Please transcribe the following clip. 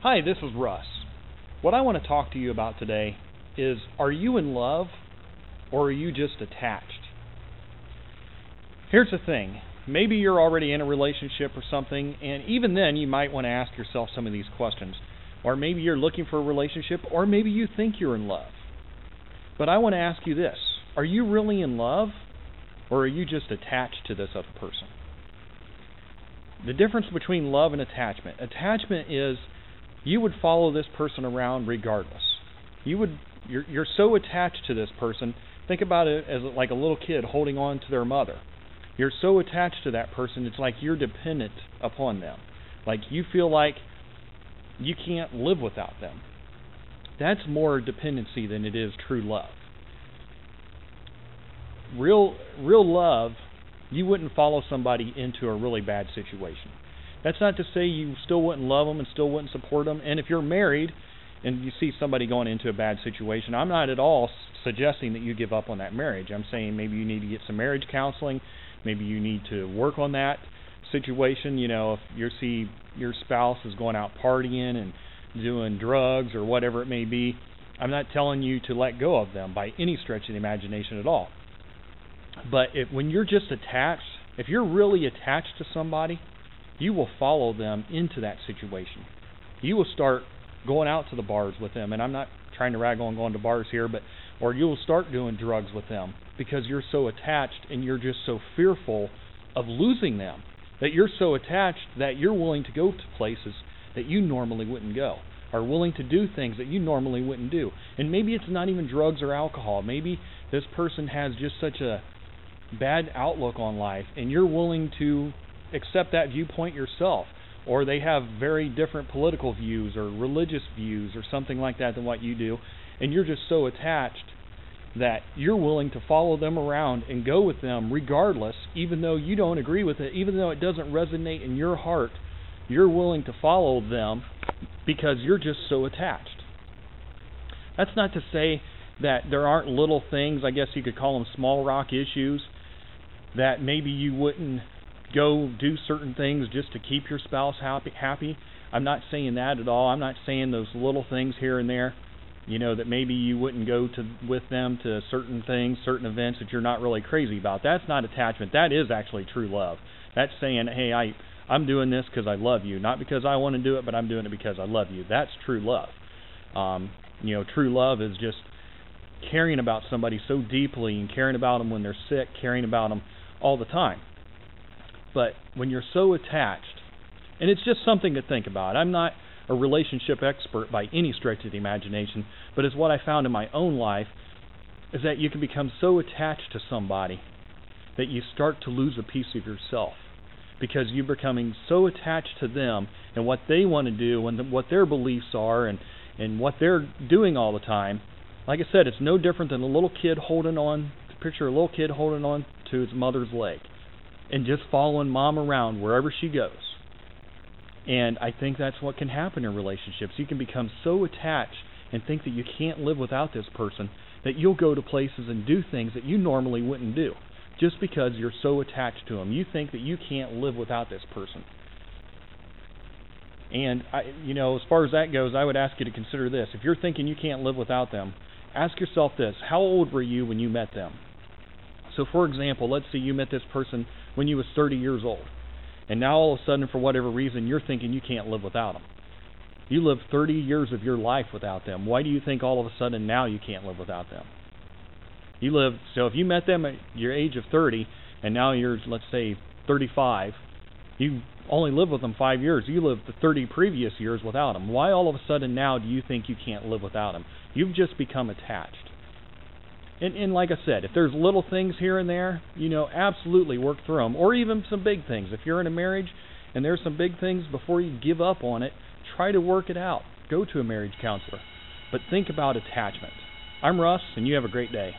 Hi, this is Russ. What I want to talk to you about today is, are you in love or are you just attached? Here's the thing. Maybe you're already in a relationship or something, and even then you might want to ask yourself some of these questions. Or maybe you're looking for a relationship, or maybe you think you're in love. But I want to ask you this. Are you really in love or are you just attached to this other person? The difference between love and attachment. Attachment is you would follow this person around regardless. You're so attached to this person. Think about it as like a little kid holding on to their mother. You're so attached to that person, it's like you're dependent upon them. Like you feel like you can't live without them. That's more dependency than it is true love. Real love, you wouldn't follow somebody into a really bad situation. That's not to say you still wouldn't love them and still wouldn't support them. And if you're married and you see somebody going into a bad situation, I'm not at all suggesting that you give up on that marriage. I'm saying maybe you need to get some marriage counseling. Maybe you need to work on that situation. You know, if you see your spouse is going out partying and doing drugs or whatever it may be, I'm not telling you to let go of them by any stretch of the imagination at all. But when you're just attached, if you're really attached to somebody, you will follow them into that situation. You will start going out to the bars with them, and I'm not trying to rag on going to bars here, or you will start doing drugs with them because you're so attached and you're just so fearful of losing them that you're so attached that you're willing to go to places that you normally wouldn't go, are willing to do things that you normally wouldn't do. And maybe it's not even drugs or alcohol. Maybe this person has just such a bad outlook on life, and you're willing to accept that viewpoint yourself, or they have very different political views or religious views or something like that than what you do, and you're just so attached that you're willing to follow them around and go with them regardless, even though you don't agree with it, even though it doesn't resonate in your heart. You're willing to follow them because you're just so attached. That's not to say that there aren't little things, I guess you could call them small rock issues, that maybe you wouldn't go do certain things just to keep your spouse happy. I'm not saying that at all. I'm not saying those little things here and there, that maybe you wouldn't go with them to certain things, certain events that you're not really crazy about. That's not attachment. That is actually true love. That's saying, hey, I'm doing this because I love you, not because I want to do it, but I'm doing it because I love you. That's true love. True love is just caring about somebody so deeply and caring about them when they're sick, caring about them all the time. But when you're so attached, and it's just something to think about. I'm not a relationship expert by any stretch of the imagination, but it's what I found in my own life, is that you can become so attached to somebody that you start to lose a piece of yourself, because you're becoming so attached to them and what they want to do and what their beliefs are and what they're doing all the time. Like I said, it's no different than a little kid holding on. Picture a little kid holding on to his mother's leg and just following mom around wherever she goes. And I think that's what can happen in relationships. You can become so attached and think that you can't live without this person that you'll go to places and do things that you normally wouldn't do just because you're so attached to them. You think that you can't live without this person. And as far as that goes, I would ask you to consider this. If you're thinking you can't live without them, ask yourself this. How old were you when you met them? So, for example, let's say you met this person when you was 30 years old. And now all of a sudden, for whatever reason, you're thinking you can't live without them. You lived 30 years of your life without them. Why do you think all of a sudden now you can't live without them? So if you met them at your age of 30, and now you're, let's say, 35, you only lived with them 5 years. You lived the 30 previous years without them. Why all of a sudden now do you think you can't live without them? You've just become attached. And like I said, if there's little things here and there, absolutely work through them. Or even some big things. If you're in a marriage and there's some big things, before you give up on it, try to work it out. Go to a marriage counselor. But think about attachment. I'm Russ, and you have a great day.